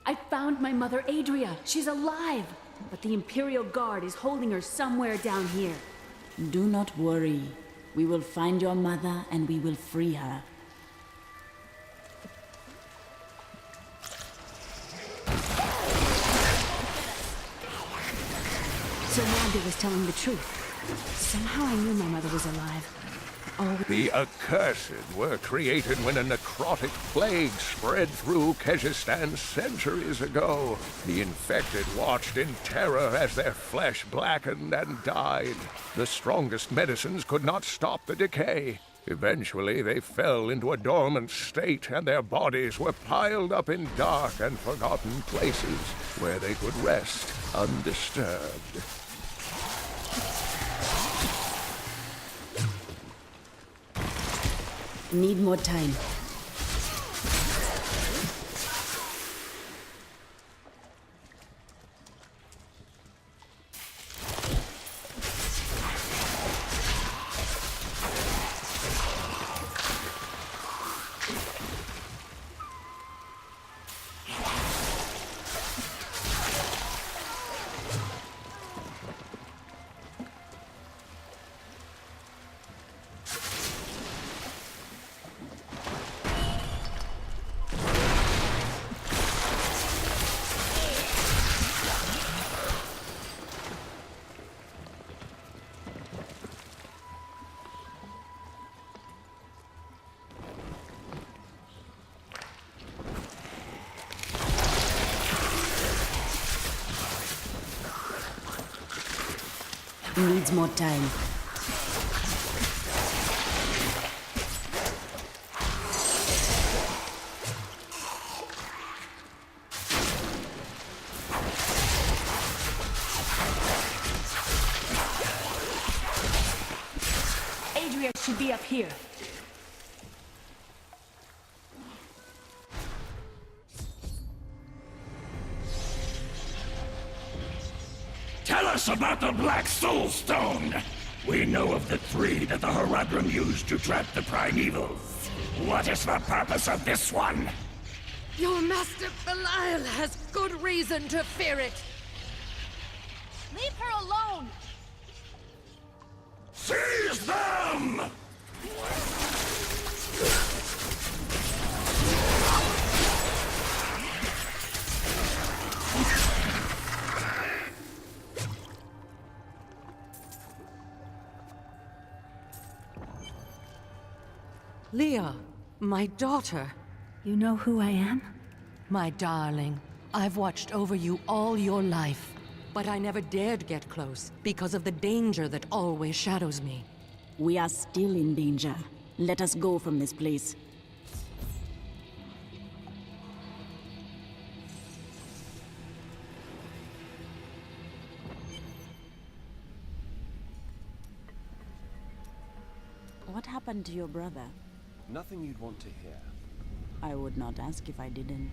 I found my mother Adria. She's alive. But the Imperial Guard is holding her somewhere down here. Do not worry. We will find your mother and we will free her. So Magda was telling the truth. Somehow I knew my mother was alive. Oh. The Accursed were created when a necrotic plague spread through Kyrgyzstan centuries ago. The infected watched in terror as their flesh blackened and died. The strongest medicines could not stop the decay. Eventually, they fell into a dormant state, and their bodies were piled up in dark and forgotten places where they could rest undisturbed. Need more time. Needs more time. Adria should be up here. Tell us about the Black Soul Stone! We know of the three that the Horadrim used to trap the Primevals. What is the purpose of this one? Your master Belial has good reason to fear it. Leave her alone! Seize them! Leah, my daughter. You know who I am? My darling, I've watched over you all your life. But I never dared get close because of the danger that always shadows me. We are still in danger. Let us go from this place. What happened to your brother? Nothing you'd want to hear. I would not ask if I didn't.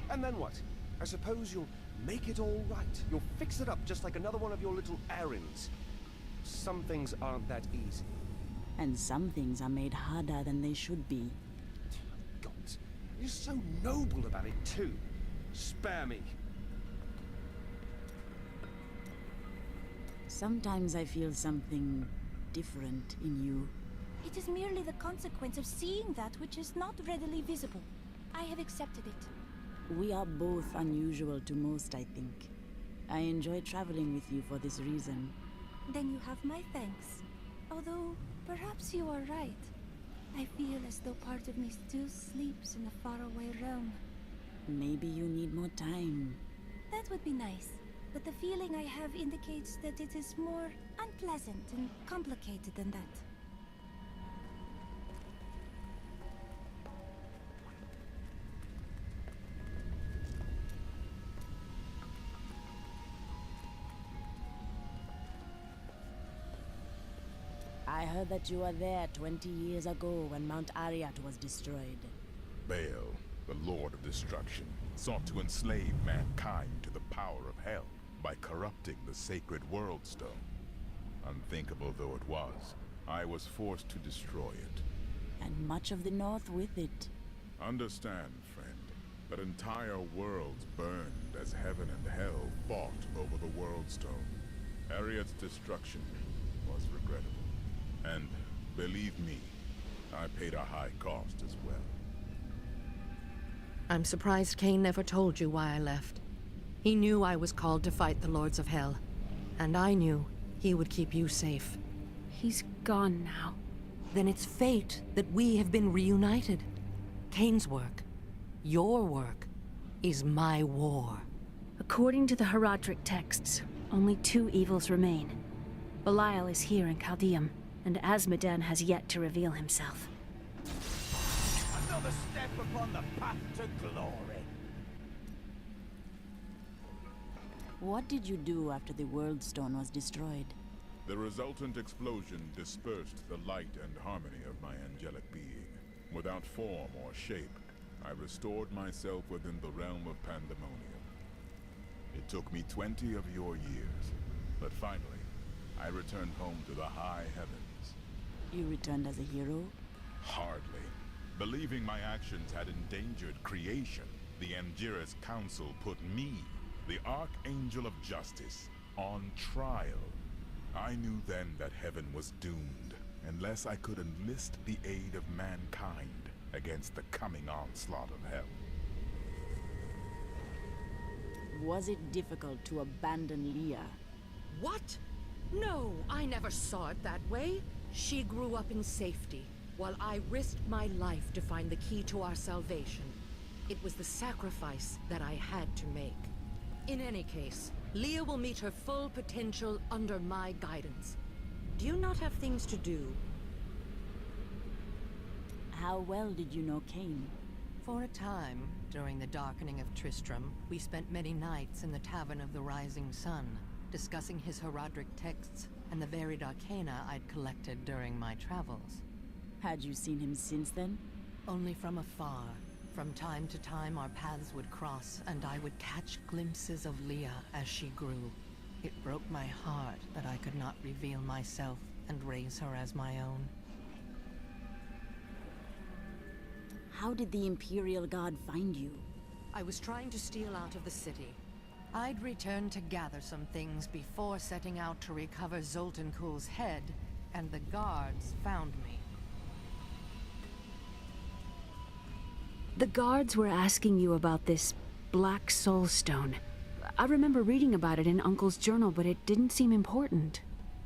And then what? I suppose you'll make it all right. You'll fix it up just like another one of your little errands. Some things aren't that easy. And some things are made harder than they should be. God, you're so noble about it too. Spare me. Sometimes I feel something different in you. It is merely the consequence of seeing that which is not readily visible. I have accepted it. We are both unusual to most, I think. I enjoy traveling with you for this reason. Then you have my thanks. Although, perhaps you are right. I feel as though part of me still sleeps in a faraway realm. Maybe you need more time. That would be nice. But the feeling I have indicates that it is more unpleasant and complicated than that. I heard that you were there 20 years ago when Mount Ariat was destroyed. Baal, the Lord of Destruction, sought to enslave mankind to the power of hell by corrupting the sacred World Stone. Unthinkable though it was, I was forced to destroy it. And much of the North with it. Understand, friend, But entire worlds burned as heaven and hell fought over the World Stone. Harriet's destruction was regrettable. And believe me, I paid a high cost as well. I'm surprised Cain never told you why I left. He knew I was called to fight the Lords of Hell, and I knew he would keep you safe. He's gone now. Then it's fate that we have been reunited. Cain's work, your work, is my war. According to the Horadrim texts, only 2 evils remain. Belial is here in Chaldeum, and Azmodan has yet to reveal himself. Another step upon the path to glory. What did you do after the World Stone was destroyed? The resultant explosion dispersed the light and harmony of my angelic being. Without form or shape, I restored myself within the realm of pandemonium. It took me 20 of your years, but finally, I returned home to the high heavens. You returned as a hero? Hardly. Believing my actions had endangered creation, the Angiras Council put me, the Archangel of Justice, on trial. I knew then that heaven was doomed, unless I could enlist the aid of mankind against the coming onslaught of hell. Was it difficult to abandon Leah? What? No, I never saw it that way. She grew up in safety, while I risked my life to find the key to our salvation. It was the sacrifice that I had to make. In any case, Leah will meet her full potential under my guidance. Do you not have things to do? How well did you know Cain? For a time, during the darkening of Tristram, we spent many nights in the Tavern of the Rising Sun, discussing his Horadrim texts and the varied arcana I'd collected during my travels. Had you seen him since then? Only from afar. From time to time, our paths would cross, and I would catch glimpses of Leah as she grew. It broke my heart that I could not reveal myself and raise her as my own. How did the Imperial Guard find you? I was trying to steal out of the city. I'd returned to gather some things before setting out to recover Zoltun Kulle's head, and the guards found me. The guards were asking you about this Black Soul Stone. I remember reading about it in Uncle's journal, but it didn't seem important.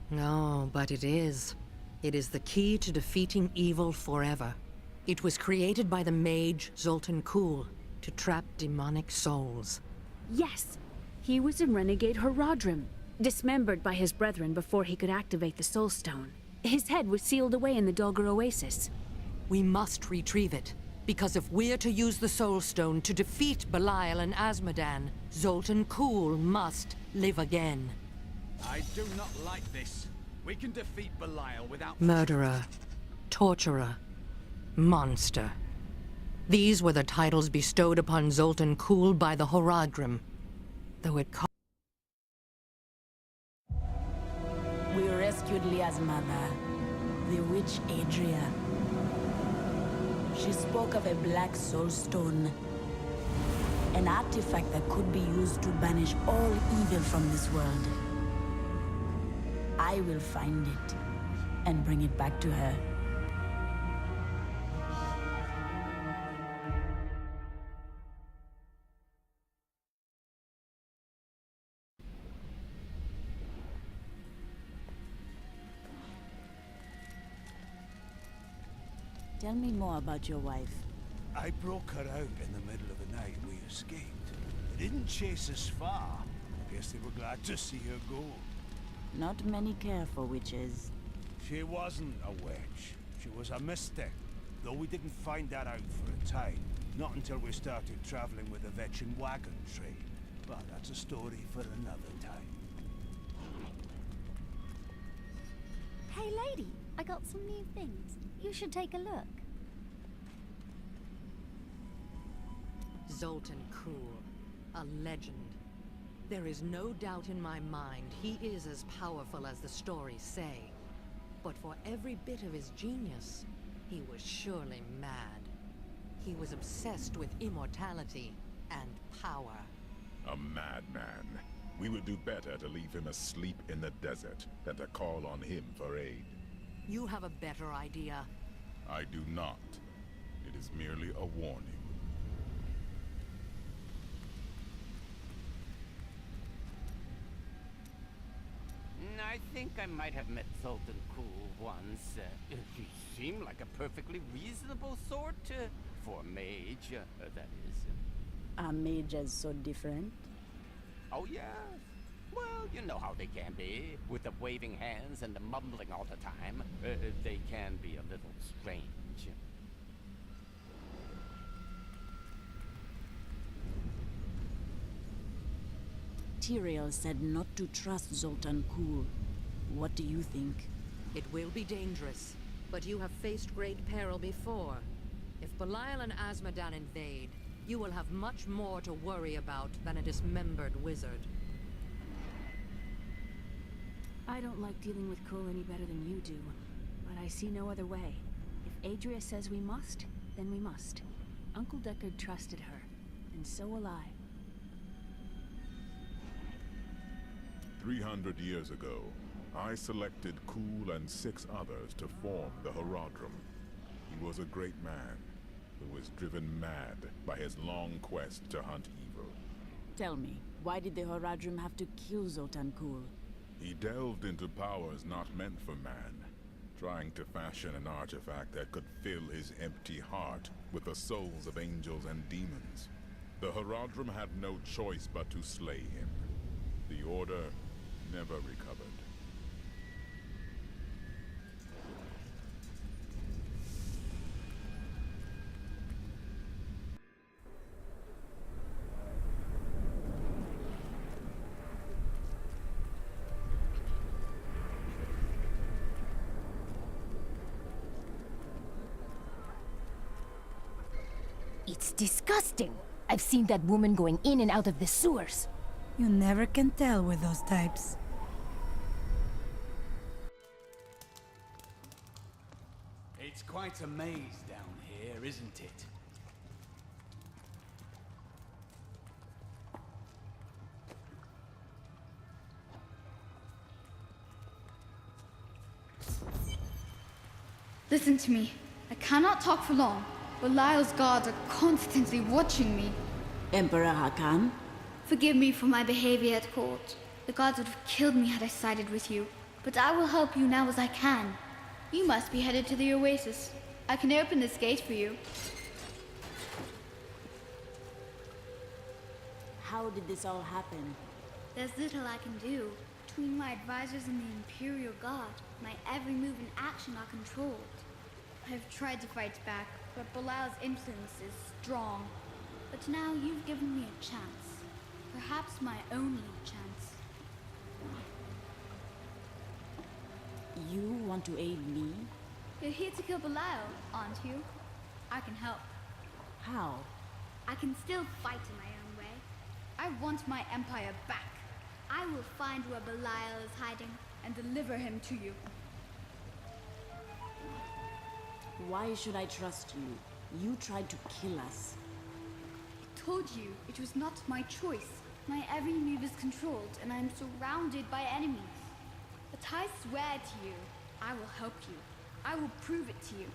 No, but it is. It is the key to defeating evil forever. It was created by the mage Zoltun Kulle to trap demonic souls. Yes, he was in renegade Horadrim, dismembered by his brethren before he could activate the Soul Stone. His head was sealed away in the Dulgar Oasis. We must retrieve it, because if we're to use the Soul Stone to defeat Belial and Azmodan, Zoltun Kulle must live again. I do not like this. We can defeat Belial without... Murderer, torturer, monster. These were the titles bestowed upon Zoltun Kulle by the Horadrim, though it We rescued Leah's mother, the witch Adria. She spoke of a black soul stone, an artifact that could be used to banish all evil from this world. I will find it and bring it back to her. Tell me more about your wife. I broke her out in the middle of the night and we escaped. They didn't chase us far. I guess they were glad to see her go. Not many care for witches. She wasn't a witch. She was a mystic. Though we didn't find that out for a time. Not until we started traveling with the Vetchin wagon trade. But that's a story for another time. Hey lady, I got some new things. You should take a look. Zoltun Kulle, a legend. There is no doubt in my mind he is as powerful as the stories say. But for every bit of his genius, he was surely mad. He was obsessed with immortality and power. A madman. We would do better to leave him asleep in the desert than to call on him for aid. You have a better idea. I do not. It is merely a warning. I think I might have met Zoltun Kulle once. He seemed like a perfectly reasonable sort, for a mage, that is. A mage is so different. Oh, yes. Well, you know how they can be, with the waving hands and the mumbling all the time. They can be a little strange. Tyrael said not to trust Zoltun Kulle. What do you think? It will be dangerous, but you have faced great peril before. If Belial and Azmodan invade, you will have much more to worry about than a dismembered wizard. I don't like dealing with Kulle any better than you do, but I see no other way. If Adria says we must, then we must. Uncle Deckard trusted her, and so will I. 300 years ago, I selected Kulle and 6 others to form the Horadrim. He was a great man who was driven mad by his long quest to hunt evil. Tell me, why did the Horadrim have to kill Zoltun Kulle? He delved into powers not meant for man, trying to fashion an artifact that could fill his empty heart with the souls of angels and demons. The Horadrim had no choice but to slay him. The Order never recovered. It's disgusting. I've seen that woman going in and out of the sewers. You never can tell with those types. It's quite a maze down here, isn't it? Listen to me. I cannot talk for long, but Lyle's guards are constantly watching me. Emperor Hakan? Forgive me for my behavior at court. The gods would have killed me had I sided with you, but I will help you now as I can. You must be headed to the Oasis. I can open this gate for you. How did this all happen? There's little I can do. Between my advisors and the Imperial Guard, my every move and action are controlled. I've tried to fight back, but Belial's influence is strong. But now you've given me a chance. Perhaps my only chance. You want to aid me? You're here to kill Belial, aren't you? I can help. How? I can still fight in my own way. I want my empire back. I will find where Belial is hiding and deliver him to you. Why should I trust you? You tried to kill us. I told you it was not my choice. My every move is controlled and I am surrounded by enemies. But I swear to you, I will help you. I will prove it to you.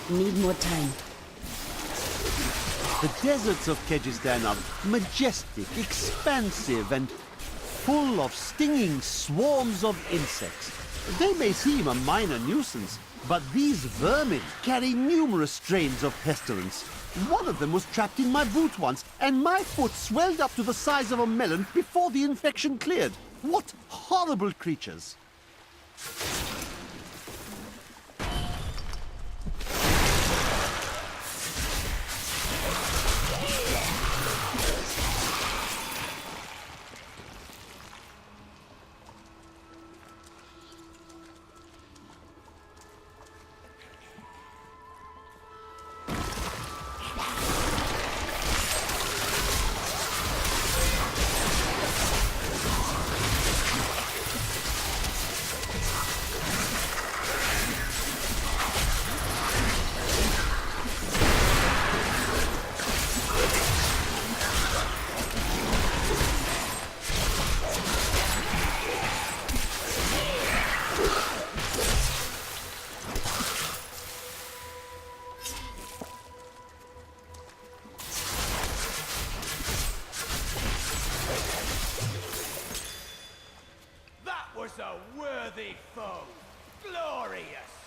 Need more time. The deserts of Kyrgyzstan are majestic, expansive, and full of stinging swarms of insects. They may seem a minor nuisance, but these vermin carry numerous strains of pestilence. One of them was trapped in my boot once, and my foot swelled up to the size of a melon before the infection cleared. What horrible creatures! That was a worthy foe. Glorious!